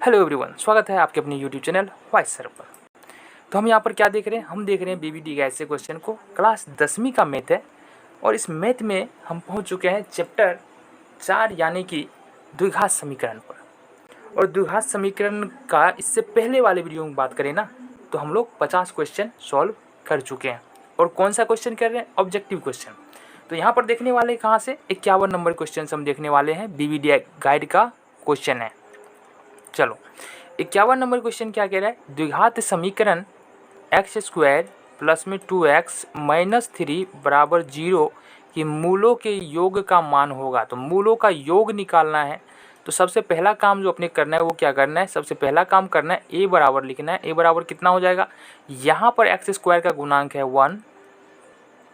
Hello everyone, स्वागत है आपके अपने यूट्यूब चैनल वॉइस सर पर। तो हम यहाँ पर क्या देख रहे हैं? हम देख रहे हैं बीबीडी गैस से क्वेश्चन को। क्लास 10वीं का मैथ है और इस मैथ में हम पहुँच चुके हैं चैप्टर 4 यानी कि द्विघात समीकरण पर। और द्विघात समीकरण का इससे पहले वाले वीडियो में बात करें ना, तो हम लोग 50 क्वेश्चन सॉल्व कर चुके हैं। और कौन सा क्वेश्चन कर रहे हैं? Objective question. तो यहाँ पर देखने वाले कहाँ से 51 नंबर क्वेश्चन हम देखने वाले हैं। बीबीडी गाइड का क्वेश्चन है। चलो 51 नंबर क्वेश्चन क्या कह रहा है? द्विघात समीकरण x² प्लस में 2x माइनस 3 बराबर 0 की मूलों के योग का मान होगा। तो मूलों का योग निकालना है। तो सबसे पहला काम जो अपने करना है वो क्या करना है? सबसे पहला काम करना है a बराबर लिखना है। a बराबर कितना हो जाएगा? यहाँ पर x² का गुणांक है 1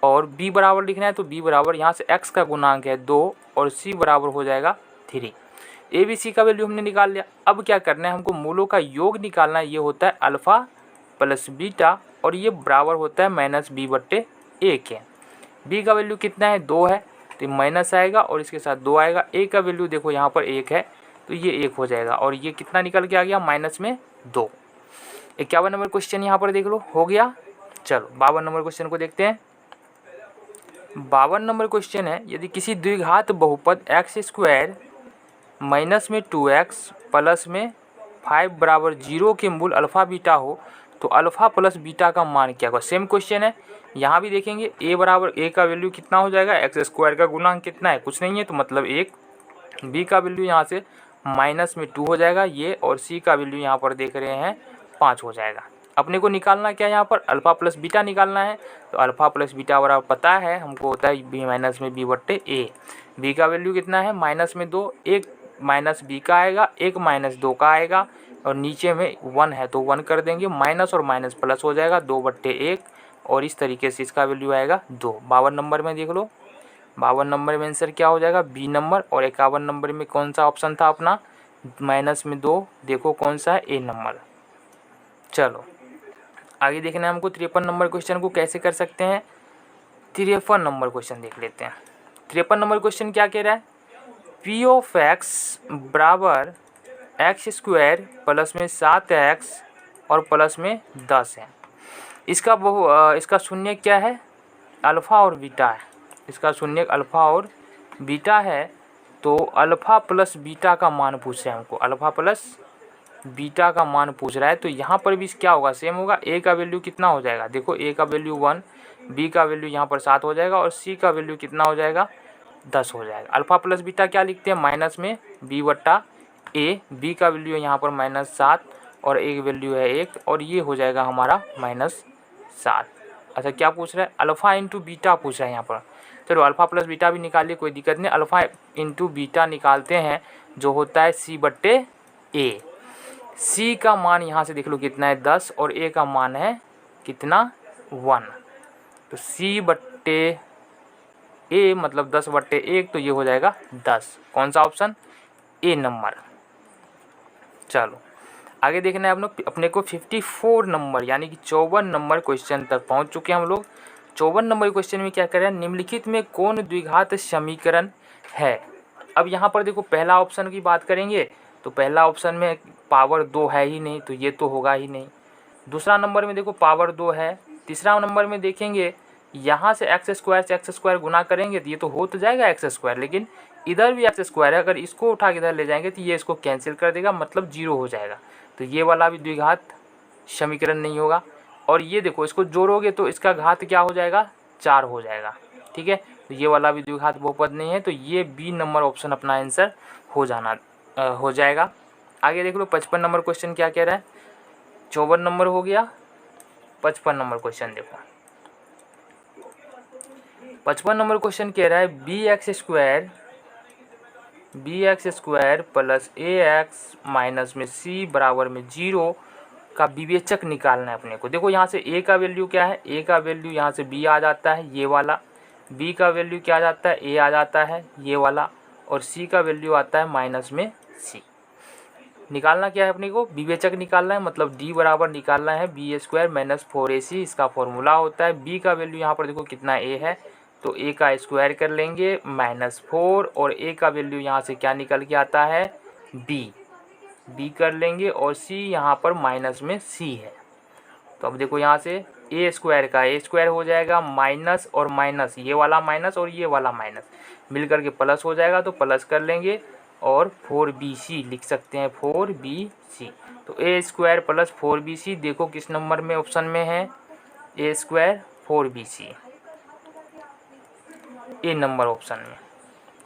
और b बराबर लिखना है। तो b बराबर यहाँ से x का गुणांक है 2 और c बराबर हो जाएगा 3। ए बी सी का वैल्यू हमने निकाल लिया। अब क्या करना है? हमको मूलों का योग निकालना है। ये होता है अल्फ़ा प्लस बीटा और ये बराबर होता है माइनस बी बट्टे ए के। बी का वैल्यू कितना है? 2 है तो माइनस आएगा और इसके साथ 2 आएगा। ए का वैल्यू देखो यहाँ पर 1 है तो ये 1 हो जाएगा और ये कितना निकल के आ गया? माइनस में 2। 51 नंबर क्वेश्चन यहाँ पर देख लो, हो गया। चलो 52 नंबर क्वेश्चन को देखते हैं। 52 नंबर क्वेश्चन है, यदि किसी द्विघात बहुपद x² माइनस में 2x प्लस में 5 बराबर 0 के मूल अल्फ़ा बीटा हो तो अल्फ़ा प्लस बीटा का मान क्या होगा? सेम क्वेश्चन है। यहाँ भी देखेंगे a बराबर a का वैल्यू कितना हो जाएगा? x² का गुणांक कितना है? कुछ नहीं है तो मतलब 1। b का वैल्यू यहाँ से माइनस में 2 हो जाएगा ये, और c का वैल्यू यहाँ पर देख रहे हैं 5 हो जाएगा। अपने को निकालना क्या है? यहाँ पर अल्फ़ा प्लस बीटा निकालना है। तो अल्फ़ा प्लस बीटा बराबर पता है हमको, होता है b माइनस में b बट्टे a। b का वैल्यू कितना है? माइनस में 2, एक माइनस बी का आएगा, एक माइनस 2 का आएगा और नीचे में 1 है तो 1 कर देंगे। माइनस और माइनस प्लस हो जाएगा 2 बट्टे 1 और इस तरीके से इसका वैल्यू आएगा 2। 52 नंबर में देख लो, 52 नंबर में आंसर क्या हो जाएगा? B number. और 51 नंबर में कौन सा ऑप्शन था अपना? माइनस में 2, देखो कौन सा है? ए नंबर। चलो आगे देखना है हमको 53 नंबर क्वेश्चन को कैसे कर सकते हैं। 53 नंबर क्वेश्चन देख लेते हैं। 53 नंबर क्वेश्चन क्या कह रहा है? पी ऑफ एक्स बराबर x² प्लस में 7x और प्लस में 10 है। इसका शून्य क्या है? अल्फ़ा और बीटा है। इसका शून्य अल्फ़ा और बीटा है। तो अल्फ़ा प्लस बीटा का मान पूछ रहे हैं हमको, अल्फ़ा प्लस बीटा का मान पूछ रहा है। तो यहाँ पर भी क्या होगा? सेम होगा। a का वैल्यू कितना हो जाएगा? देखो a का वैल्यू 1, b का वैल्यू यहाँ पर 7 हो जाएगा और c का वैल्यू कितना हो जाएगा? 10 हो जाएगा। अल्फ़ा प्लस बीटा क्या लिखते हैं? माइनस में b बट्टा a। b का वैल्यू यहाँ पर -7 और a वैल्यू है 1 और ये हो जाएगा हमारा -7। अच्छा क्या पूछ रहा है? अल्फ़ा इंटू बीटा पूछ रहा है यहाँ पर। चलो अल्फ़ा प्लस बीटा भी निकालिए, कोई दिक्कत नहीं। अल्फ़ा इंटू बीटा निकालते हैं जो होता है c बट्टे a। c का मान यहाँ से देख लो कितना है? 10 और a का मान है कितना? 1। तो c बट्टे a मतलब 10 बट्टे 1 तो ये हो जाएगा 10। कौन सा ऑप्शन? ए नंबर। चलो आगे देखना है अपने को 54 नंबर यानी कि 54 नंबर क्वेश्चन तक पहुंच चुके हैं हम लोग। 54 नंबर क्वेश्चन में क्या कर रहे हैं? निम्नलिखित में कौन द्विघात समीकरण है? अब यहाँ पर देखो पहला ऑप्शन की बात करेंगे तो पहला ऑप्शन में पावर 2 है ही नहीं तो ये तो होगा ही नहीं। दूसरा नंबर में देखो पावर 2 है। तीसरा नंबर में देखेंगे यहाँ से x² से x² गुना करेंगे तो ये तो हो तो जाएगा x², लेकिन इधर भी x² है। अगर इसको उठा के इधर ले जाएंगे तो ये इसको कैंसिल कर देगा, मतलब 0 हो जाएगा। तो ये वाला भी द्विघात समीकरण नहीं होगा। और ये देखो इसको जोड़ोगे तो इसका घात क्या हो जाएगा? 4 हो जाएगा। ठीक है, तो ये वाला भी द्विघात बहुपद नहीं है। तो ये बी नंबर ऑप्शन अपना आंसर हो जाएगा। आगे देख लो 55 नंबर क्वेश्चन क्या कह रहा है। 54 नंबर हो गया, 55 नंबर क्वेश्चन देखो। 55 नंबर क्वेश्चन कह रहा है bx² प्लस ax माइनस में c बराबर में 0 का विवेचक निकालना है अपने को। देखो यहाँ से a का वैल्यू क्या है? a का वैल्यू यहाँ से b आ जाता है ये वाला, b का वैल्यू क्या आ जाता है? a आ जाता है ये वाला, और c का वैल्यू आता है माइनस में c। निकालना क्या है अपने को? विवेचक निकालना है, मतलब d बराबर निकालना है b² माइनस 4ac। इसका फॉर्मूला होता है। b का वैल्यू यहाँ पर देखो कितना a है तो a का स्क्वायर कर लेंगे -4 और a का वैल्यू यहाँ से क्या निकल के आता है? b। बी कर लेंगे और सी यहाँ पर माइनस में सी है। तो अब देखो यहाँ से ए स्क्वायर का ए स्क्वायर हो जाएगा माइनस और माइनस, ये वाला माइनस और ये वाला माइनस मिल करके प्लस हो जाएगा, तो प्लस कर लेंगे और 4bc लिख सकते हैं 4bc। तो ए स्क्वायर प्लस 4bc देखो किस नंबर में ऑप्शन में है, A square 4bc A number option में।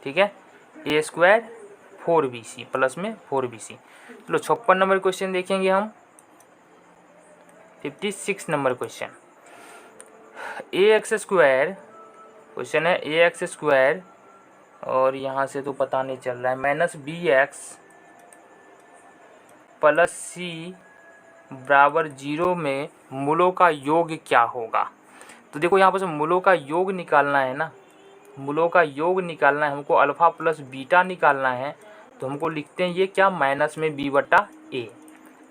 ठीक है, ए स्क्वायर 4bc प्लस में 4bc। चलो 56 नंबर क्वेश्चन देखेंगे हम। 56 नंबर क्वेश्चन, ए एक्स स्क्वायर क्वेश्चन है, ए एक्स स्क्वायर और यहाँ से तो पता नहीं चल रहा है minus B X plus C बराबर 0 में मूलों का योग क्या होगा। तो देखो यहाँ पर से मूलों का योग निकालना है ना, मूलों का योग निकालना है हमको, अल्फ़ा प्लस बीटा निकालना है। तो हमको लिखते हैं ये क्या, माइनस में बी बटा ए।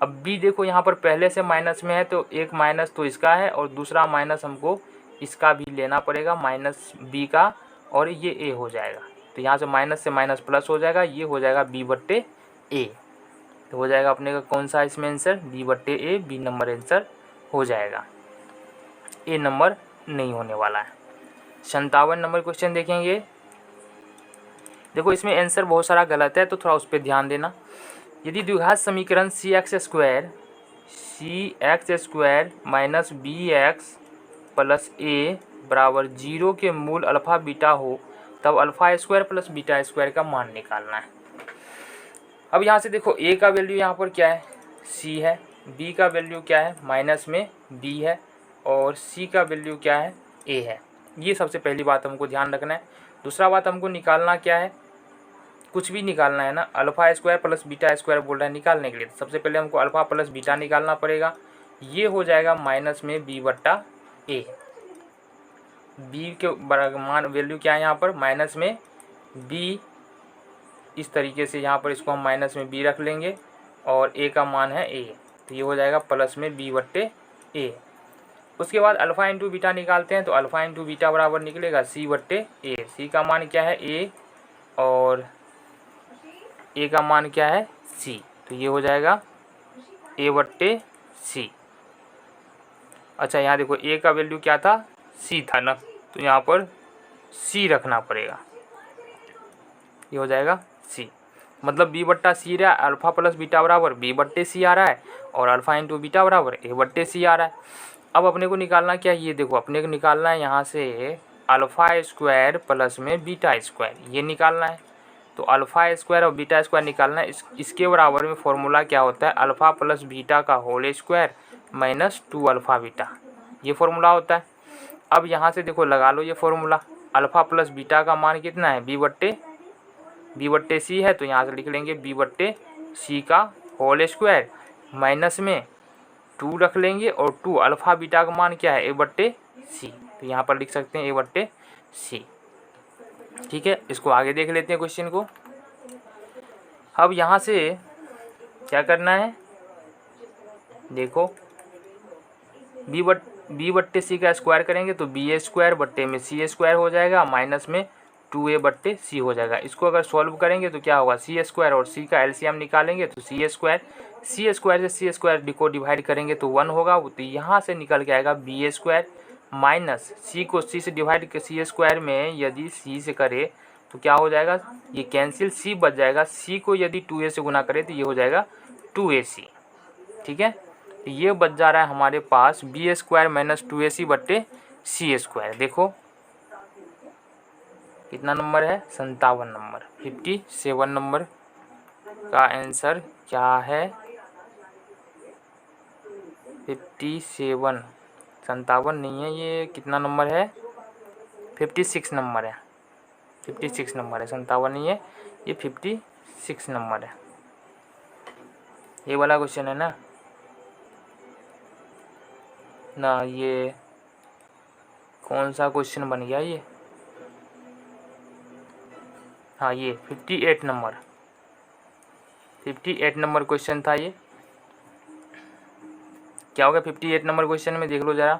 अब बी देखो यहाँ पर पहले से माइनस में है, तो एक माइनस तो इसका है और दूसरा माइनस हमको इसका भी लेना पड़ेगा, माइनस बी का, और ये ए हो जाएगा। तो यहाँ से माइनस प्लस हो जाएगा, ये हो जाएगा बी बट्टे ए। तो हो जाएगा अपने का कौन सा इसमें आंसर, बी बट्टे ए, बी नंबर आंसर हो जाएगा, ए नंबर नहीं होने वाला है। 57 नंबर क्वेश्चन देखेंगे। देखो इसमें आंसर बहुत सारा गलत है, तो थोड़ा उस पर ध्यान देना। यदि द्विघात समीकरण C X square minus B X plus A बराबर 0 के मूल अल्फ़ा बीटा हो, तब alpha square plus beta square का मान निकालना है। अब यहाँ से देखो ए का वैल्यू यहाँ पर क्या है, सी है, बी का वैल्यू क्या है, माइनस में बी है, और सी का वैल्यू क्या है, ए है। ये सबसे पहली बात हमको ध्यान रखना है। दूसरा बात हमको निकालना क्या है, कुछ भी निकालना है ना, alpha square plus beta square बोल रहा है निकालने के लिए। सबसे पहले हमको अल्फ़ा प्लस बीटा निकालना पड़ेगा, ये हो जाएगा माइनस में बी बट्टा ए। बी के मान वैल्यू क्या है यहाँ पर, माइनस में बी, इस तरीके से यहाँ पर इसको हम माइनस में बी रख लेंगे और ए का मान है ए, तो ये हो जाएगा प्लस में बी बट्टे ए। उसके बाद अल्फ़ा इंटू बीटा निकालते हैं, तो अल्फ़ा इंटू बीटा बराबर निकलेगा सी बट्टे ए। सी का मान क्या है ए, और ए का मान क्या है सी, तो ये हो जाएगा ए बट्टे सी। अच्छा यहाँ देखो ए का वैल्यू क्या था, सी था ना, तो यहाँ पर सी रखना पड़ेगा, ये हो जाएगा सी। मतलब बी बट्टा सी रहा है, अल्फ़ा प्लस बीटा बराबर बी बट्टे सी आ रहा है, और अल्फ़ा इंटू बीटा बराबर ए बट्टे सी आ रहा है। अब अपने को निकालना क्या है, ये देखो अपने को निकालना है यहाँ से अल्फ़ा स्क्वायर प्लस में बीटा स्क्वायर, ये निकालना है। तो अल्फ़ा स्क्वायर और बीटा स्क्वायर निकालना है। इसके बराबर में फॉर्मूला क्या होता है, अल्फ़ा प्लस बीटा का whole square minus 2 alpha beta, ये फॉर्मूला होता है। अब यहाँ से देखो लगा लो ये फॉर्मूला, अल्फ़ा प्लस बीटा का मान कितना है, बी बट्टे सी है, तो यहाँ से लिख लेंगे बी बट्टे सी का होल स्क्वायर माइनस में 2 रख लेंगे, और 2 अल्फ़ा बीटा का मान क्या है, ए बट्टे सी, तो यहाँ पर लिख सकते हैं ए बट्टे सी। ठीक है, इसको आगे देख लेते हैं क्वेश्चन को। अब यहाँ से क्या करना है, देखो बी बट्टे सी का स्क्वायर करेंगे तो बी ए स्क्वायर बट्टे में सी ए स्क्वायर हो जाएगा, माइनस में 2a बट्टे सी हो जाएगा। इसको अगर सॉल्व करेंगे तो क्या होगा, सी स्क्वायर और सी का एलसीएम निकालेंगे तो सी स्क्वायर से सी स्क्वायर को डिवाइड करेंगे तो 1 होगा, तो यहाँ से निकल के आएगा बी ए स्क्वायर माइनस सी को सी से डिवाइड कर सी स्क्वायर में यदि सी से करे तो क्या हो जाएगा, ये कैंसिल, सी बच जाएगा। सी को यदि 2a से गुना करे तो ये हो जाएगा 2ac। ठीक है, तो ये बच जा रहा है हमारे पास बी स्क्वायर माइनस 2ac बट्टे सी स्क्वायर। देखो कितना नंबर है, 57 नंबर। 57 नंबर का आंसर क्या है, 57, 57 नहीं है, ये कितना नंबर है, 56 नंबर है, 56 नंबर है, 57 नहीं है, ये 56 नंबर है। ये वाला क्वेश्चन है ना, ये कौन सा क्वेश्चन बन गया ये, हाँ ये 58 नंबर, 58 नंबर क्वेश्चन था ये। क्या होगा 58 नंबर क्वेश्चन में, देख लो ज़रा।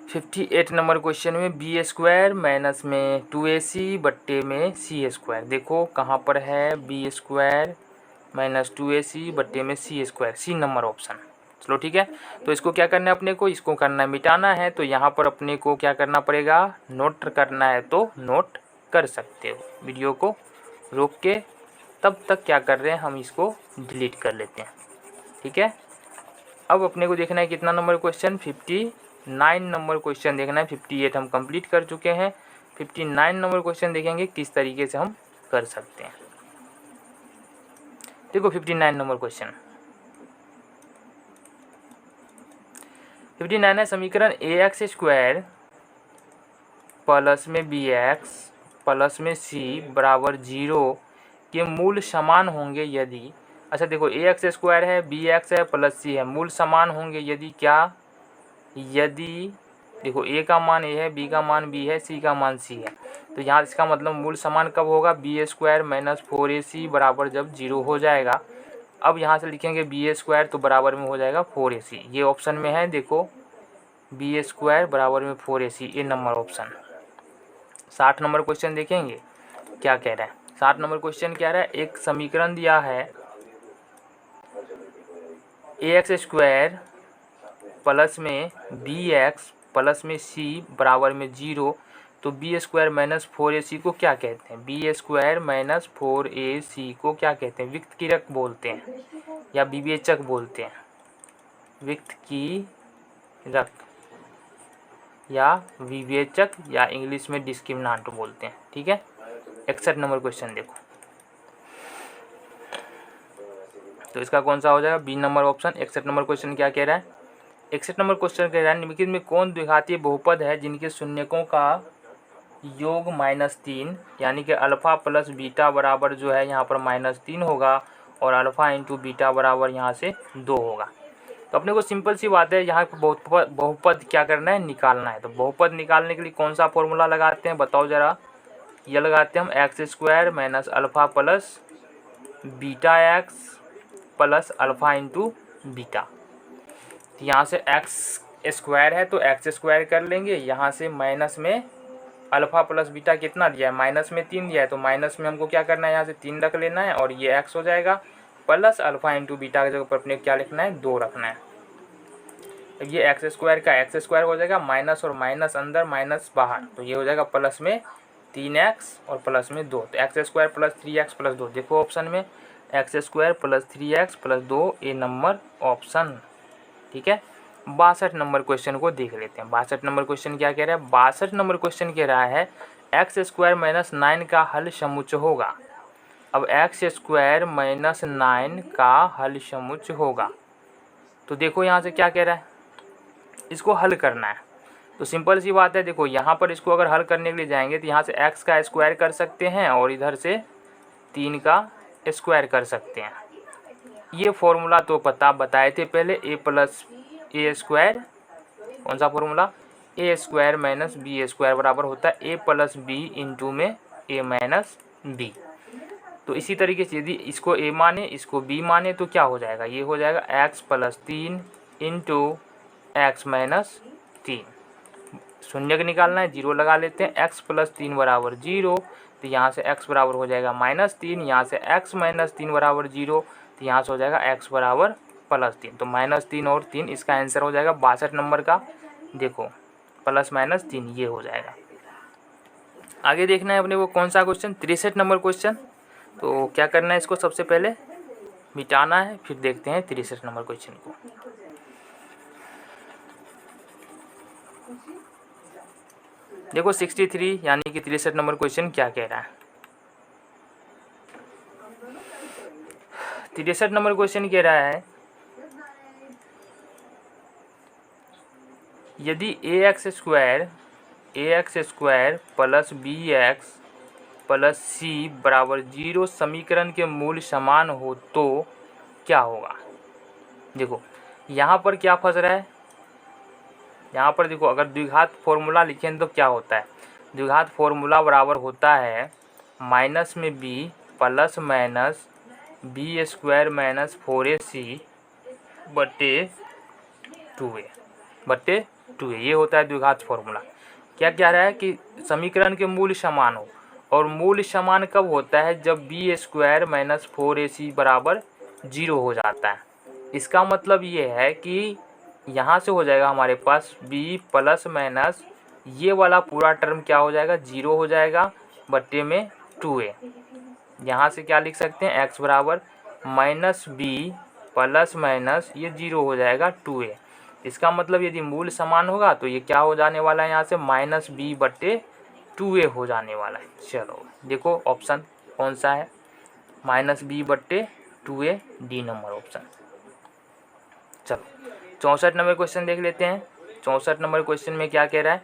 58 नंबर क्वेश्चन में बी स्क्वायर माइनस में 2ac बट्टे में सी स्क्वायर, देखो कहाँ पर है, बी स्क्वायर माइनस 2ac बट्टे में सी स्क्वायर, सी नंबर ऑप्शन। चलो ठीक है, तो इसको क्या करना है अपने को, इसको करना है मिटाना है। तो यहाँ पर अपने को क्या करना पड़ेगा, नोट करना है तो नोट कर सकते हो। वीडियो को रोक के तब तक क्या कर रहे हैं, हम इसको डिलीट कर लेते हैं। ठीक है, अब अपने को देखना है कितना नंबर क्वेश्चन, 59 नंबर क्वेश्चन देखना है। 58 हम कंप्लीट कर चुके हैं, 59 नंबर क्वेश्चन देखेंगे किस तरीके से हम कर सकते हैं। देखो 59 नंबर क्वेश्चन, 59 है, समीकरण ax स्क्वायर प्लस में bx प्लस में c बराबर 0 के मूल समान होंगे यदि, अच्छा देखो ax स्क्वायर है, bx है, प्लस c है, मूल समान होंगे यदि क्या, यदि देखो a का मान a है, b का मान b है, c का मान c है। तो यहाँ इसका मतलब मूल समान कब होगा, b स्क्वायर माइनस 4ac बराबर जब 0 हो जाएगा। अब यहाँ से लिखेंगे b स्क्वायर तो बराबर में हो जाएगा 4ac, ये ऑप्शन में है। देखो b स्क्वायर बराबर में 4ac, ये नंबर ऑप्शन। 60 नंबर क्वेश्चन देखेंगे क्या कह रहा है। 60 नंबर क्वेश्चन क्या रहा है, एक समीकरण दिया है ax स्क्वायर प्लस में bx प्लस में c बराबर में 0, तो b स्क्वायर माइनस 4ac को क्या कहते हैं, b स्क्वायर माइनस 4ac को क्या कहते हैं, विकर्तक बोलते हैं या विवेचक बोलते हैं, विकर्तक या विवेचक या इंग्लिश में डिस्क्रिमिनेंट बोलते हैं। ठीक है, 61 नंबर क्वेश्चन देखो, तो इसका कौन सा हो जाएगा, B number option. 61 number question क्या कह रहा है, 61 नंबर क्वेश्चन कह रहा है निम्नलिखित में कौन द्विघातीय बहुपद है जिनके शून्यकों का योग -3, यानी कि अल्फा प्लस बीटा बराबर जो है यहाँ पर -3 होगा और अल्फा इंटू बीटा बराबर यहाँ से 2 होगा। तो अपने को सिंपल सी बात है, यहाँ पर बहुपद क्या करना है, निकालना है। तो बहुपद निकालने के लिए कौन सा फॉर्मूला लगाते हैं बताओ ज़रा, ये लगाते हैं हम x square minus alpha plus beta x plus alpha into beta. तो यहाँ से एक्स स्क्वायर है तो एक्स स्क्वायर कर लेंगे, यहाँ से माइनस में अल्फ़ा प्लस बीटा कितना दिया है, माइनस में 3 दिया है, तो माइनस में हमको क्या करना है, यहाँ से 3 रख लेना है और ये एक्स हो जाएगा, प्लस अल्फ़ा इंटू बीटा के जगह पर अपने क्या लिखना है, 2 रखना है। अब ये एक्स स्क्वायर का एक्स स्क्वायर हो जाएगा, माइनस और माइनस अंदर माइनस बाहर, तो ये हो जाएगा प्लस में 3x और प्लस में 2, तो x square plus 3x plus 2। देखो ऑप्शन में x square plus 3x plus 2, ए नंबर ऑप्शन। ठीक है, 62 नंबर क्वेश्चन को देख लेते हैं। 62 नंबर क्वेश्चन क्या कह रहा है, 62 नंबर क्वेश्चन कह रहा है एक्स स्क्वायर माइनस 9 का हल समुच्चय होगा। अब एक्स स्क्वायर माइनस 9 का हल समुच्चय होगा, तो देखो यहाँ से क्या कह रहा है, इसको हल करना है। तो सिंपल सी बात है, देखो यहाँ पर इसको अगर हल करने के लिए जाएंगे तो यहाँ से x का स्क्वायर कर सकते हैं और इधर से 3 का स्क्वायर कर सकते हैं। ये फॉर्मूला तो बताए थे पहले, a प्लस ए स्क्वायर, कौन सा फॉर्मूला, ए स्क्वायर माइनस बी स्क्वायर बराबर होता है a प्लस बी इंटू में a माइनस बी। तो इसी तरीके से यदि इसको a माने इसको b माने तो क्या हो जाएगा, ये हो जाएगा x plus 3 into x minus 3। शून्य का निकालना है, 0 लगा लेते हैं, x प्लस 3 बराबर 0, तो यहाँ से x बराबर हो जाएगा -3, यहाँ से x माइनस 3 बराबर 0, तो यहाँ से हो जाएगा x बराबर +3, तो -3 और 3 इसका आंसर हो जाएगा 62 नंबर का। देखो +-3 ये हो जाएगा। आगे देखना है अपने को कौन सा क्वेश्चन, 63 नंबर क्वेश्चन। तो क्या करना है, इसको सबसे पहले मिटाना है, फिर देखते हैं 63 नंबर क्वेश्चन को। देखो 63 यानी कि 63 नंबर क्वेश्चन क्या कह रहा है। 63 नंबर क्वेश्चन कह रहा है यदि ax square plus bx plus c बराबर 0 समीकरण के मूल समान हो तो क्या होगा। देखो यहाँ पर क्या फंस रहा है, यहाँ पर देखो अगर द्विघात फॉर्मूला लिखें तो क्या होता है, द्विघात फॉर्मूला बराबर होता है माइनस में b plus minus B square minus 4ac बटे 2a, ये होता है द्विघात फॉर्मूला। क्या कह रहा है कि समीकरण के मूल समान हो, और मूल समान कब होता है? जब बी स्क्वायर माइनस 4ac बराबर 0 हो जाता है। इसका मतलब ये है कि यहाँ से हो जाएगा हमारे पास b प्लस माइनस ये वाला पूरा टर्म क्या हो जाएगा? 0 हो जाएगा बट्टे में 2a। यहाँ से क्या लिख सकते हैं? x बराबर माइनस बी प्लस माइनस ये 0 हो जाएगा 2a। इसका मतलब यदि मूल समान होगा तो ये क्या हो जाने वाला है? यहाँ से माइनस बी बट्टे 2a हो जाने वाला है। चलो देखो ऑप्शन कौन सा है? माइनस बी बट्टे 2a, डी नंबर ऑप्शन। चलो 64 नंबर क्वेश्चन देख लेते हैं। 64 नंबर क्वेश्चन में क्या कह रहा है?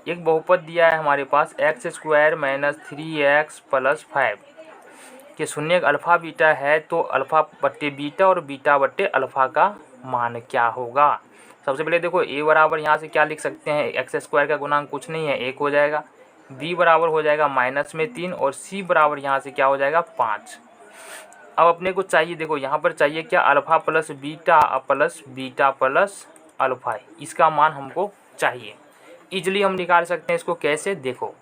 एक बहुपद दिया है हमारे पास X square minus 3x plus 5 के शून्य अल्फ़ा बीटा है, तो अल्फ़ा बट्टे बीटा और बीटा बट्टे अल्फ़ा का मान क्या होगा? सबसे पहले देखो a बराबर यहाँ से क्या लिख सकते हैं? एक्स स्क्वायर का गुणांक कुछ नहीं है, 1 हो जाएगा। b बराबर हो जाएगा माइनस में 3 और c बराबर यहाँ से क्या हो जाएगा? 5। अब अपने को चाहिए, देखो यहाँ पर चाहिए क्या? Alpha plus beta plus alpha, इसका मान हमको चाहिए। इजली हम निकाल सकते हैं इसको। कैसे? देखो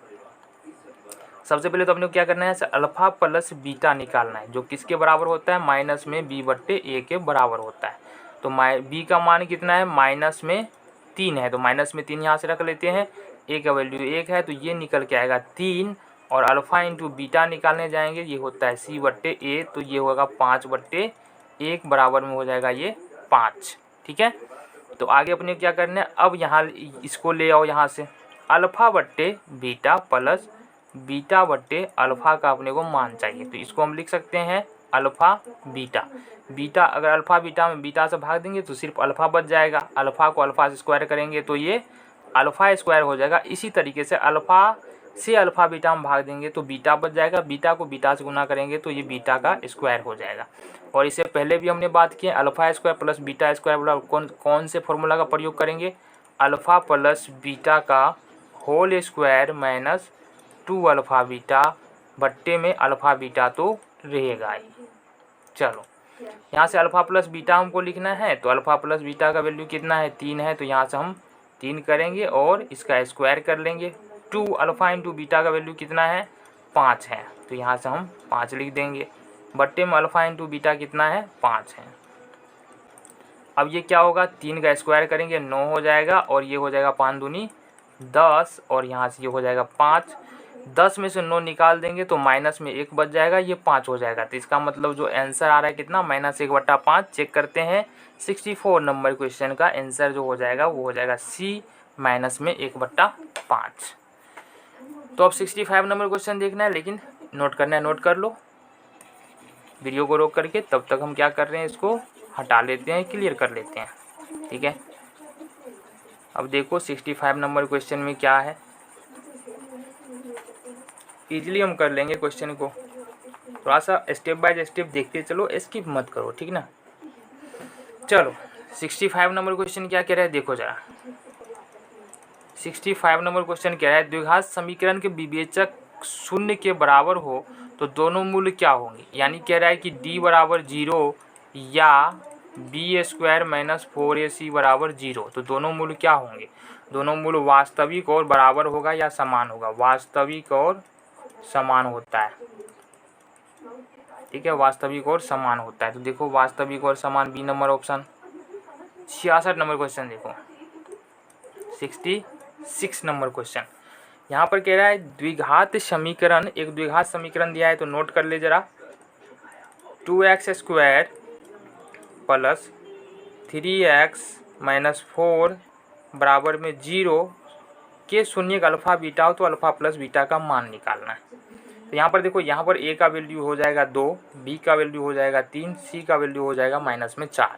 सबसे पहले तो अपने को क्या करना है? अल्फ़ा प्लस बीटा निकालना है, जो किसके बराबर होता है? माइनस में b बट्टे a के बराबर होता है। तो b का मान कितना है? माइनस में 3 है, तो माइनस में 3 यहाँ से रख लेते हैं। a का वैल्यू 1 है, तो ये निकल के आएगा 3। और अल्फ़ा इंटू बीटा निकालने जाएंगे, ये होता है c बट्टे a, तो ये होगा 5 बट्टे 1 बराबर में हो जाएगा ये 5। ठीक है, तो आगे अपने क्या करना है? अब यहाँ इसको ले आओ, यहाँ से अल्फ़ा बट्टे बीटा प्लस बीटा बट्टे अल्फ़ा का अपने को मान चाहिए। तो इसको हम लिख सकते हैं अल्फ़ा बीटा। अगर अल्फ़ा बीटा में बीटा से भाग देंगे तो सिर्फ अल्फ़ा बच जाएगा। अल्फ़ा को अल्फ़ा से स्क्वायर करेंगे तो ये अल्फ़ा स्क्वायर हो जाएगा। इसी तरीके से अल्फ़ा से अल्फ़ा बीटा में भाग देंगे तो बीटा बच जाएगा। बीटा को बीटा से गुना करेंगे तो ये बीटा का स्क्वायर हो जाएगा। और इससे पहले भी हमने बात की है, alpha square plus beta square बराबर कौन से फॉर्मूला का प्रयोग करेंगे? अल्फ़ा प्लस बीटा का whole square minus 2 alpha beta बट्टे में अल्फ़ा बीटा तो रहेगा ही। चलो यहाँ से अल्फ़ा प्लस बीटा हमको लिखना है, तो अल्फ़ा प्लस बीटा का वैल्यू कितना है? 3 है, तो यहाँ से हम 3 करेंगे और इसका स्क्वायर कर लेंगे। 2 अल्फ़ा इंटू बीटा का वैल्यू कितना है? 5 है, तो यहाँ से हम 5 लिख देंगे। बट्टे में अल्फ़ा इंटू बीटा कितना है? 5 है। अब ये क्या होगा? 3 का स्क्वायर करेंगे 9 हो जाएगा, और ये हो जाएगा 5 दूनी 10, और यहाँ से ये हो जाएगा 5। 10 में से 9 निकाल देंगे तो माइनस में 1 बच जाएगा, ये 5 हो जाएगा। तो इसका मतलब जो आंसर आ रहा है कितना? -1/5। चेक करते हैं 64 नंबर क्वेश्चन का आंसर जो हो जाएगा वो हो जाएगा सी, -1/5। तो अब 65 नंबर क्वेश्चन देखना है, लेकिन नोट करना है, नोट कर लो वीडियो को रोक करके। तब तक हम क्या कर रहे हैं? इसको हटा लेते हैं, क्लियर कर लेते हैं। ठीक है, अब देखो 65 नंबर क्वेश्चन में क्या है, इजीली हम कर लेंगे क्वेश्चन को। थोड़ा सा स्टेप बाय स्टेप देखते चलो, स्किप मत करो, ठीक ना। चलो 65 नंबर क्वेश्चन क्या कह रहा है देखो जरा। 65 नंबर क्वेश्चन कह रहा है द्विघात समीकरण के विवेचक 0 के बराबर हो तो दोनों मूल्य क्या होंगे? यानी कह रहा है कि d बराबर 0 या बी स्क्वायर माइनस 4ac बराबर 0, तो दोनों मूल्य क्या होंगे? दोनों मूल्य वास्तविक और बराबर होगा या समान होगा? वास्तविक और समान होता है। ठीक है, वास्तविक और समान होता है। तो देखो वास्तविक और समान, B number option. 66 number question देखो, 66 नंबर क्वेश्चन यहाँ पर कह रहा है द्विघात समीकरण, एक द्विघात समीकरण दिया है तो नोट कर ले जरा। 2x square plus 3x minus 4 बराबर में 0 के शून्य का अल्फ़ा बीटा हो तो अल्फ़ा प्लस बीटा का मान निकालना है। तो यहाँ पर देखो, यहाँ पर a का वैल्यू हो जाएगा 2, b का वैल्यू हो जाएगा 3, c का वैल्यू हो जाएगा -4।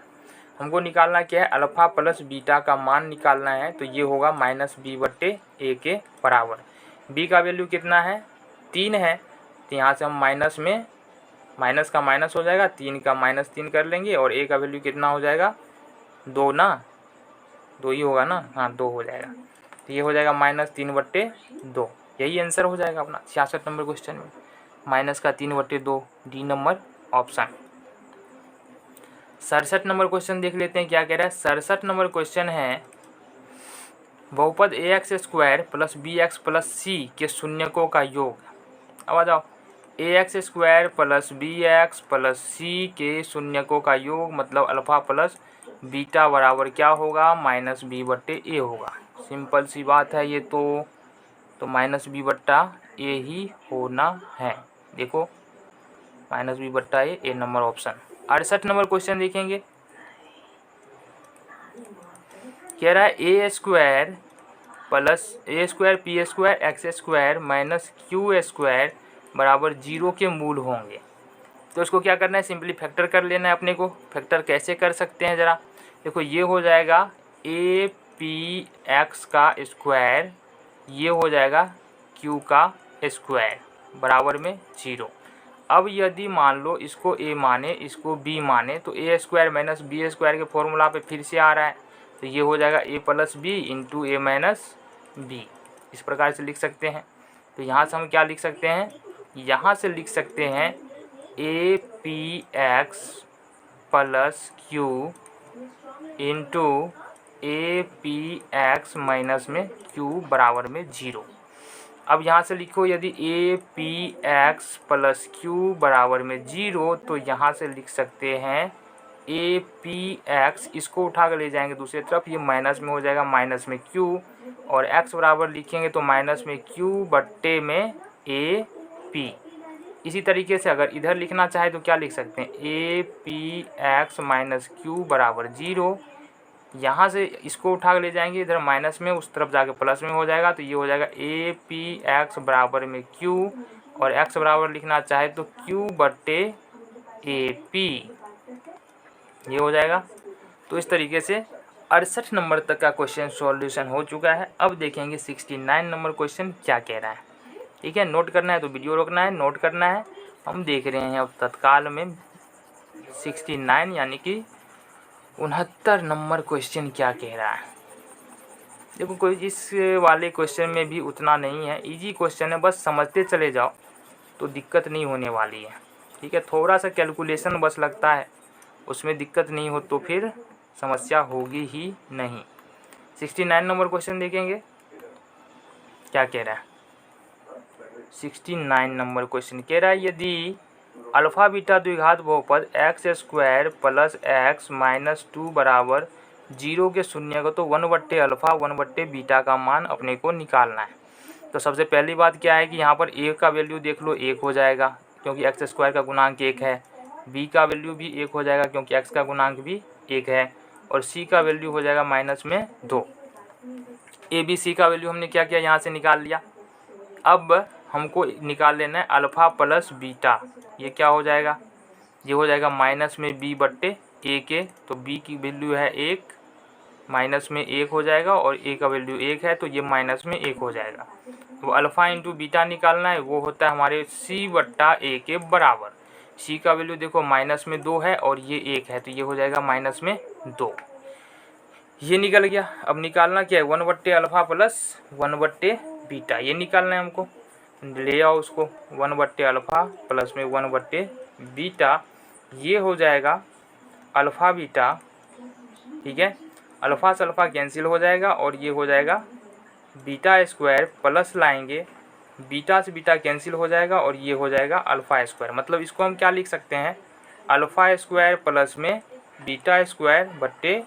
हमको निकालना क्या है? अल्फ़ा प्लस बीटा का मान निकालना है, तो ये होगा -b/a के बराबर। b का वैल्यू कितना है? 3 है, तो यहाँ से हम माइनस का माइनस हो जाएगा, 3 का -3 कर लेंगे, और a का वैल्यू कितना हो जाएगा? 2 ना, 2 ही होगा ना, हाँ 2 हो जाएगा। तो ये हो जाएगा -3/2, यही आंसर हो जाएगा अपना 66 नंबर क्वेश्चन में, -3/2, D number option. 67 number question देख लेते हैं क्या कह रहा है। 67 नंबर क्वेश्चन है बहुपद ax square plus bx plus c के शून्यकों का योग अब आ जाओ, A X square plus B X plus C के शून्यकों का योग मतलब अल्फ़ा प्लस बीटा बराबर क्या होगा, माइनस बी बट्टे ए होगा। सिंपल सी बात है ये तो माइनस बी बट्टा ए ही होना है। देखो माइनस बी बट्टा A number option. 68 number question देखेंगे, कह रहा है A square plus A square P square X square minus Q square बराबर 0 के मूल होंगे। तो इसको क्या करना है, सिंपली फैक्टर कर लेना है अपने को। फैक्टर कैसे कर सकते हैं ज़रा देखो, ये हो जाएगा ए पी एक्स का स्क्वायर, ये हो जाएगा क्यू का स्क्वायर बराबर में 0। अब यदि मान लो इसको ए माने इसको बी माने तो ए स्क्वायर माइनस बी स्क्वायर के फॉर्मूला पे फिर से आ रहा है, तो ये हो जाएगा ए प्लस बी इंटू ए माइनस बी, इस प्रकार से लिख सकते हैं। तो यहाँ से हम क्या लिख सकते हैं, यहाँ से लिख सकते हैं A P x plus Q into A P x minus में क्यू बराबर में 0। अब यहाँ से लिखो यदि A P x plus Q बराबर में 0, तो यहाँ से लिख सकते हैं ए पी एक्स, इसको उठा कर ले जाएंगे दूसरी तरफ, ये माइनस में हो जाएगा माइनस में क्यू, और एक्स बराबर लिखेंगे तो माइनस में क्यू बट्टे में ए पी। इसी तरीके से अगर इधर लिखना चाहे तो क्या लिख सकते हैं, A P x minus Q बराबर 0, यहाँ से इसको उठा कर ले जाएंगे इधर माइनस में, उस तरफ जाके प्लस में हो जाएगा, तो ये हो जाएगा ए पी एक्स बराबर में क्यू, और एक्स बराबर लिखना चाहे तो क्यू बट्टे ए पी, ये हो जाएगा। तो इस तरीके से 68 नंबर तक का क्वेश्चन सॉल्यूशन हो चुका है। अब देखेंगे 69 नंबर क्वेश्चन क्या कह रहा है। ठीक है, नोट करना है तो वीडियो रोकना है, नोट करना है। हम देख रहे हैं अब तत्काल में 69 यानी कि 69 नंबर क्वेश्चन क्या कह रहा है। देखो कोई इस वाले क्वेश्चन में भी उतना नहीं है, इजी क्वेश्चन है, बस समझते चले जाओ तो दिक्कत नहीं होने वाली है। ठीक है, थोड़ा सा कैलकुलेशन बस लगता है, उसमें दिक्कत नहीं हो तो फिर समस्या होगी ही नहीं। 69 नंबर क्वेश्चन देखेंगे क्या कह रहा है। 69 नंबर क्वेश्चन कह रहा है यदि अल्फ़ा बीटा द्विघात बहुपद x square plus x minus 2 बराबर 0 के शून्य को, तो 1/अल्फ़ा 1/बीटा का मान अपने को निकालना है। तो सबसे पहली बात क्या है कि यहाँ पर ए का वैल्यू देख लो 1 हो जाएगा क्योंकि एक्स स्क्वायर का गुणांक 1 है, बी का वैल्यू भी 1 हो जाएगा क्योंकि एक्स का गुणांक भी 1 है, और सी का वैल्यू हो जाएगा माइनस में 2। ए बी सी का वैल्यू हमने क्या किया, यहाँ से निकाल लिया। अब हमको निकाल लेना है अल्फ़ा प्लस बीटा, ये क्या हो जाएगा, ये हो जाएगा माइनस में बी बट्टे ए के, तो बी की वैल्यू है 1, माइनस में 1 हो जाएगा, और ए का वैल्यू 1 है तो ये माइनस में 1 हो जाएगा। तो अल्फ़ा इंटू बीटा निकालना है, वो होता है हमारे सी बट्टा ए के बराबर। सी का वैल्यू देखो माइनस में 2 है और ये 1 है, तो ये हो जाएगा माइनस में 2, ये निकल गया। अब निकालना क्या है, 1/अल्फ़ा प्लस 1/बीटा, ये निकालना है हमको। ले आओ उसको, 1/अल्फ़ा प्लस में 1/बीटा, ये हो जाएगा अल्फ़ा बीटा। ठीक है, अल्फ़ा से अल्फ़ा कैंसिल हो जाएगा और ये हो जाएगा बीटा स्क्वायर, प्लस लाएंगे बीटा से बीटा कैंसिल हो जाएगा और ये हो जाएगा अल्फ़ा स्क्वायर। मतलब इसको हम क्या लिख सकते हैं, अल्फ़ा स्क्वायर प्लस में बीटा स्क्वायर बट्टे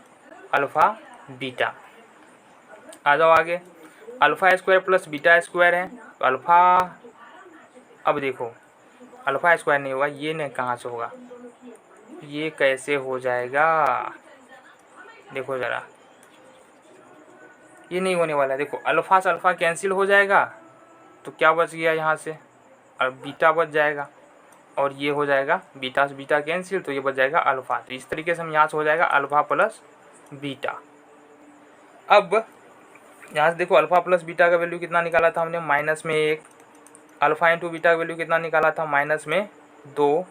अल्फ़ा बीटा। आ जाओ आगे, alpha square plus beta square है तो अल्फ़ा, अब देखो अल्फ़ा स्क्वायर नहीं होगा, ये नहीं कहाँ से होगा, ये कैसे हो जाएगा, देखो ज़रा ये नहीं होने वाला है। देखो अल्फ़ा से अल्फ़ा कैंसिल हो जाएगा तो क्या बच गया यहाँ से, और बीटा बच जाएगा, और ये हो जाएगा बीटा से बीटा कैंसिल, तो ये बच जाएगा अल्फ़ा। तो इस तरीके से हम यहाँ से हो जाएगा अल्फ़ा प्लस बीटा। अब यहाँ से देखो अल्फ़ा प्लस बीटा का वैल्यू कितना निकाला था हमने, माइनस में 1, अल्फ़ा इंटू बीटा का वैल्यू कितना निकाला था, माइनस में 2,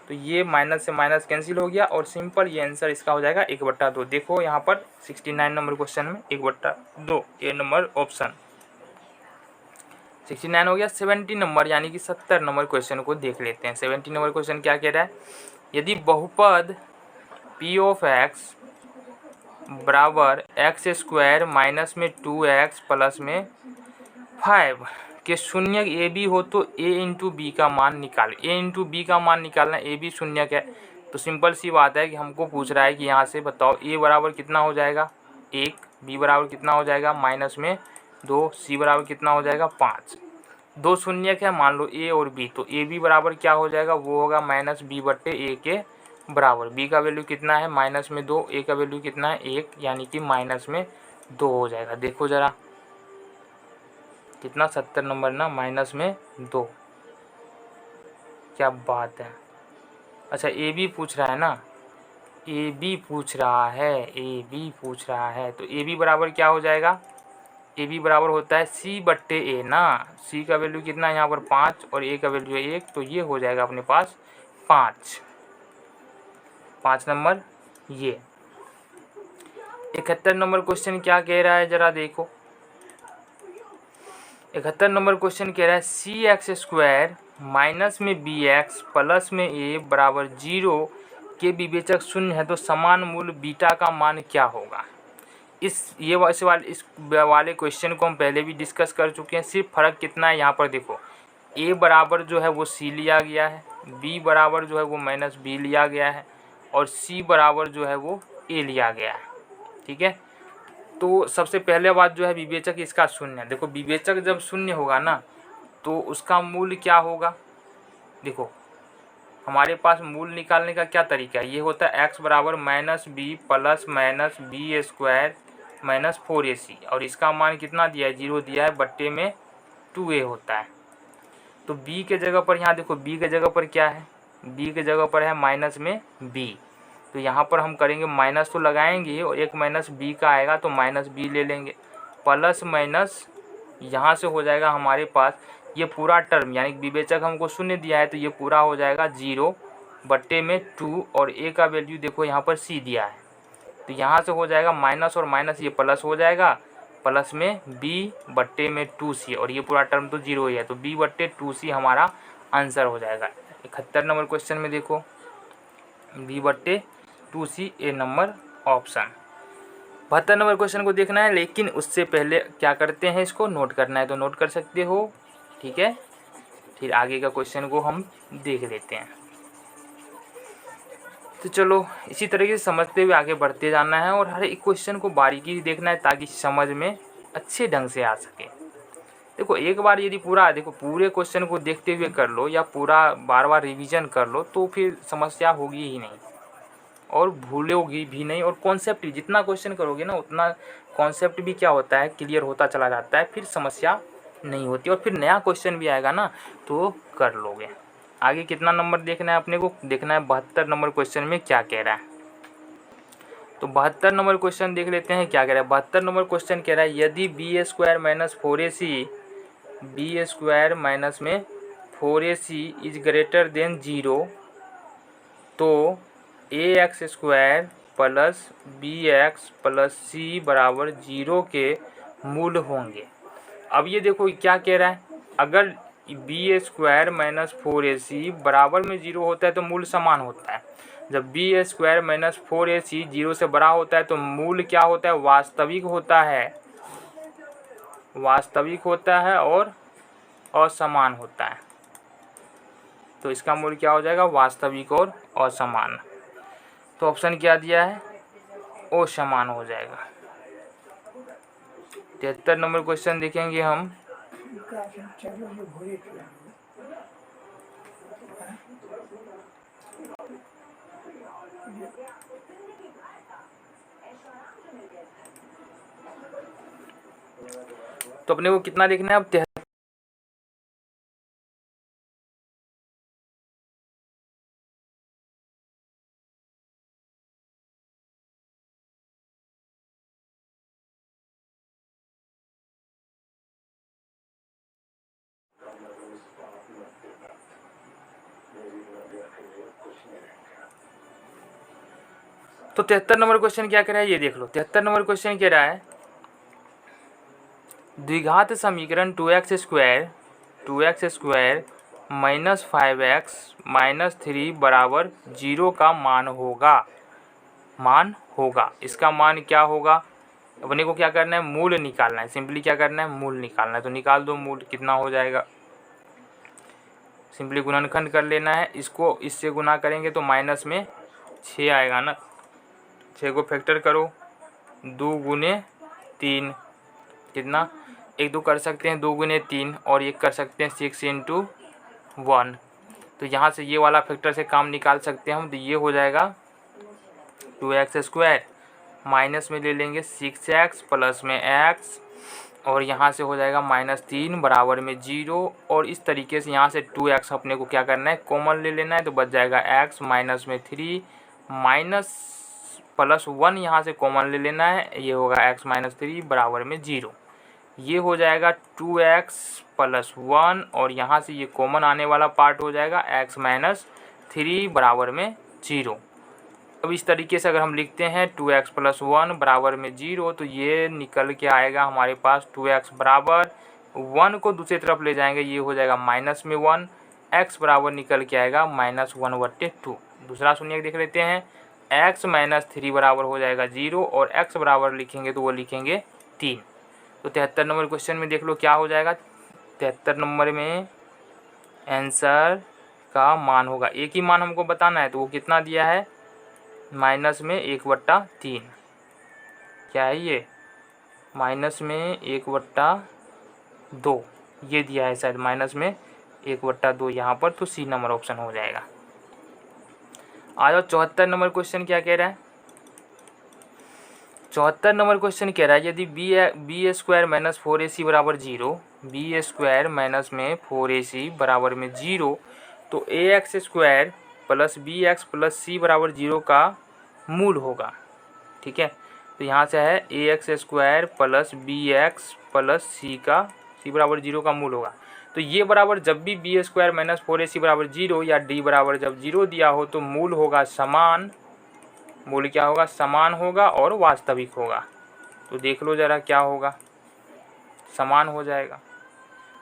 तो ये माइनस से माइनस कैंसिल हो गया और सिंपल ये आंसर इसका हो जाएगा 1/2। देखो यहाँ पर 69 नंबर क्वेश्चन में 1/2 ए नंबर ऑप्शन। 69 हो गया। 70 नंबर यानी कि 70 नंबर क्वेश्चन को देख लेते हैं। 70 नंबर क्वेश्चन क्या कह रहा है, यदि बहुपद पी ऑफ एक्स बराबर एक्स स्क्वायर माइनस में 2x प्लस में 5 कि शून्य ए बी हो तो ए इंटू बी का मान निकाल, ए इंटू बी का मान निकालना, ए बी शून्य है। तो सिंपल सी बात है कि हमको पूछ रहा है कि यहाँ से बताओ ए बराबर कितना हो जाएगा 1, बी बराबर कितना हो जाएगा माइनस में 2, सी बराबर कितना हो जाएगा 5। दो शून्य है मान लो ए और बी, तो ए बी बराबर क्या हो जाएगा, वो होगा माइनस बी बट्टे ए के बराबर। बी का वैल्यू कितना है माइनस में 2, ए का वैल्यू कितना है 1, यानी कि माइनस में 2 हो जाएगा। देखो ज़रा कितना 70 नंबर ना, माइनस में 2, क्या बात है। अच्छा ए बी पूछ रहा है ना, ए बी पूछ रहा है, ए बी पूछ रहा है, तो ए बी बराबर क्या हो जाएगा, ए बी बराबर होता है सी बट्टे ए ना। सी का वैल्यू कितना है यहाँ पर 5 और ए का वैल्यू है 1, तो ये हो जाएगा अपने पास 5 नंबर ये। 71 नंबर क्वेश्चन क्या कह रहा है जरा देखो। 71 नंबर क्वेश्चन कह रहा है सी एक्स स्क्वायर माइनस में बी एक्स प्लस में ए बराबर 0 के विवेचक शून्य है तो समान मूल बीटा का मान क्या होगा। इस वाले क्वेश्चन को हम पहले भी डिस्कस कर चुके हैं। सिर्फ फ़र्क कितना है यहाँ पर देखो, ए बराबर जो है वो सी लिया गया है, बी बराबर जो है वो माइनस बी लिया गया है और सी बराबर जो है वो ए लिया गया है। ठीक है, तो सबसे पहले बात जो है विवेचक इसका शून्य। देखो विवेचक जब शून्य होगा ना तो उसका मूल क्या होगा। देखो हमारे पास मूल निकालने का क्या तरीका है, ये होता है x बराबर minus B plus minus B square minus 4ac और इसका मान कितना दिया है 0 दिया है, बट्टे में 2a होता है। तो b के जगह पर यहाँ देखो b के जगह पर क्या है, b के जगह पर है माइनस में b, तो यहाँ पर हम करेंगे माइनस तो लगाएंगे और एक माइनस b का आएगा तो माइनस b ले लेंगे, प्लस माइनस यहाँ से हो जाएगा हमारे पास ये पूरा टर्म, यानी विवेचक हमको शून्य दिया है तो ये पूरा हो जाएगा 0 बट्टे में 2 और a का वैल्यू देखो यहाँ पर c दिया है, तो यहाँ से हो जाएगा माइनस और माइनस ये प्लस हो जाएगा, प्लस में b बट्टे में 2c और ये पूरा टर्म तो 0 ही है, तो b बट्टे 2c हमारा आंसर हो जाएगा। 71 नंबर क्वेश्चन में देखो b बट्टे 2c ए नंबर ऑप्शन। 72 नंबर क्वेश्चन को देखना है, लेकिन उससे पहले क्या करते हैं, इसको नोट करना है तो नोट कर सकते हो। ठीक है, फिर आगे का क्वेश्चन को हम देख लेते हैं। तो चलो इसी तरीके से समझते हुए आगे बढ़ते जाना है और हर एक क्वेश्चन को बारीकी से देखना है ताकि समझ में अच्छे ढंग से आ सके। देखो एक बार यदि पूरे क्वेश्चन को देखते हुए कर लो या पूरा बार बार रिवीजन कर लो तो फिर समस्या होगी ही नहीं और भूलोगी भी नहीं, और कॉन्सेप्ट जितना क्वेश्चन करोगे ना उतना कॉन्सेप्ट भी क्या होता है क्लियर होता चला जाता है, फिर समस्या नहीं होती और फिर नया क्वेश्चन भी आएगा ना तो कर लोगे। आगे कितना नंबर देखना है अपने को, देखना है 72 नंबर क्वेश्चन में क्या कह रहा है। तो 72 नंबर क्वेश्चन देख लेते हैं क्या कह रहा है। 72 नंबर क्वेश्चन कह रहा है यदि B square minus 4ac B square minus में 4ac इज ग्रेटर देन 0 तो A X square plus B X plus C बराबर 0 के मूल होंगे। अब ये देखो क्या कह रहा है, अगर बी स्क्वायर माइनस 4ac बराबर में 0 होता है तो मूल समान होता है। जब बी स्क्वायर माइनस 4ac 0 से बड़ा होता है तो मूल क्या होता है, वास्तविक होता है, वास्तविक होता है और असमान होता है। तो इसका मूल क्या हो जाएगा, वास्तविक और असमान। तो ऑप्शन क्या दिया है, असमान हो जाएगा। 73 नंबर क्वेश्चन देखेंगे हम। तो अपने को कितना देखना है अब, 73। तो 73 नंबर क्वेश्चन क्या कह रहा है ये देख लो। 73 नंबर क्वेश्चन कह रहा है द्विघात समीकरण 2x square minus 5x minus 3 बराबर 0 का मान होगा। इसका मान क्या होगा, अपने को क्या करना है, मूल निकालना है। सिंपली क्या करना है, मूल निकालना है। तो निकाल दो मूल, कितना हो जाएगा, सिंपली गुणनखंड कर लेना है। इसको इससे गुना करेंगे तो माइनस में 6 आएगा ना। 6 को फैक्टर करो, 2 गुने 3 कितना, 1 2 कर सकते हैं, 2 गुने 3 और 1 कर सकते हैं 6 इंटू 1। तो यहाँ से ये वाला फैक्टर से काम निकाल सकते हैं हम। तो ये हो जाएगा 2x² माइनस में ले लेंगे 6x प्लस में x और यहाँ से हो जाएगा -3 बराबर में 0। और इस तरीके से यहाँ से 2x अपने को क्या करना है, कॉमन ले लेना है। तो बच जाएगा x माइनस में 3 माइनस प्लस 1 यहाँ से कॉमन ले लेना है। ये होगा x माइनस 3 बराबर में 0। ये हो जाएगा 2x प्लस 1 और यहाँ से ये कॉमन आने वाला पार्ट हो जाएगा x माइनस 3 बराबर में 0। अब इस तरीके से अगर हम लिखते हैं 2x प्लस 1 बराबर में 0 तो ये निकल के आएगा हमारे पास 2x बराबर 1 को दूसरी तरफ ले जाएंगे, ये हो जाएगा माइनस में 1, x बराबर निकल के आएगा -1/2। दूसरा शून्य देख लेते हैं, x माइनस 3 बराबर हो जाएगा 0 और x बराबर लिखेंगे तो वो लिखेंगे 3। तो 73 नंबर क्वेश्चन में देख लो क्या हो जाएगा। 73 नंबर में आंसर का मान होगा, एक ही मान हमको बताना है। तो वो कितना दिया है, माइनस में 1/3। क्या है ये, माइनस में 1/2 ये दिया है शायद, माइनस में 1/2 यहाँ पर। तो सी नंबर ऑप्शन हो जाएगा। आ जाओ 74 नंबर क्वेश्चन क्या कह रहा है। 74 नंबर क्वेश्चन कह रहा है यदि बी स्क्वायर माइनस 4ac बराबर 0, बी स्क्वायर माइनस में 4ac बराबर में 0 तो ax² plus B X plus C बराबर 0 का मूल होगा। ठीक है, तो यहाँ से है ax² plus B X plus C बराबर 0 का मूल होगा। तो ये बराबर जब भी बी स्क्वायर माइनस 4ac बराबर 0 या डी बराबर जब 0 दिया हो तो मूल होगा समान। मूल क्या होगा, समान होगा और वास्तविक होगा। तो देख लो ज़रा क्या होगा, समान हो जाएगा।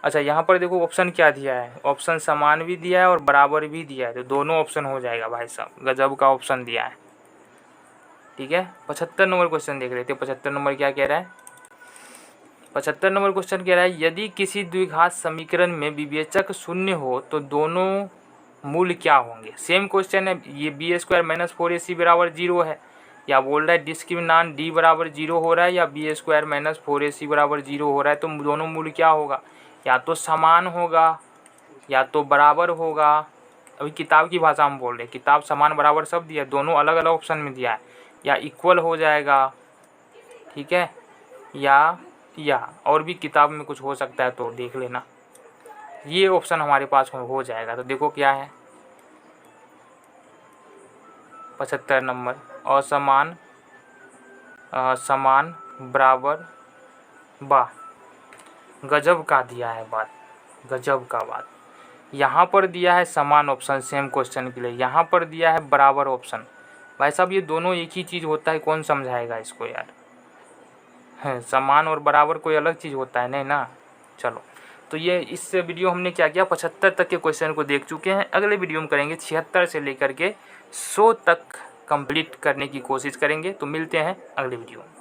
अच्छा यहाँ पर देखो ऑप्शन क्या दिया है, ऑप्शन समान भी दिया है और बराबर भी दिया है। तो दोनों ऑप्शन हो जाएगा भाई साहब, गजब का ऑप्शन दिया है। ठीक है, 75 नंबर क्वेश्चन देख लेते हैं। 75 नंबर क्या कह रहा है। 75 नंबर क्वेश्चन कह रहा है यदि किसी द्विघात समीकरण में विवेचक शून्य हो तो दोनों मूल क्या होंगे। सेम क्वेश्चन है, ये बी स्क्वायर माइनस 4ac बराबर 0 है, या बोल रहा है डिस्क्रिमिनांट डी बराबर 0 हो रहा है या बी स्क्वायर माइनस 4ac बराबर 0 हो रहा है। तो दोनों मूल क्या होगा, या तो समान होगा या तो बराबर होगा। अभी किताब की भाषा हम बोल रहे हैं, किताब समान बराबर सब दिया, दोनों अलग अलग ऑप्शन में दिया है। या इक्वल हो जाएगा, ठीक है, या और भी किताब में कुछ हो सकता है, तो देख लेना। ये ऑप्शन हमारे पास हो जाएगा। तो देखो क्या है 75 नंबर, असमान समान बराबर बा। गजब का दिया है बात, गजब का बात। यहाँ पर दिया है समान ऑप्शन सेम क्वेश्चन के लिए, यहाँ पर दिया है बराबर ऑप्शन। भाई साहब ये दोनों एक ही चीज़ होता है, कौन समझाएगा इसको यार। है समान और बराबर कोई अलग चीज़ होता है नहीं ना। चलो, तो ये इस वीडियो हमने क्या किया, 75 तक के क्वेश्चन को देख चुके हैं। अगले वीडियो में करेंगे 76 से लेकर के 100 तक कंप्लीट करने की कोशिश करेंगे। तो मिलते हैं अगले वीडियो में।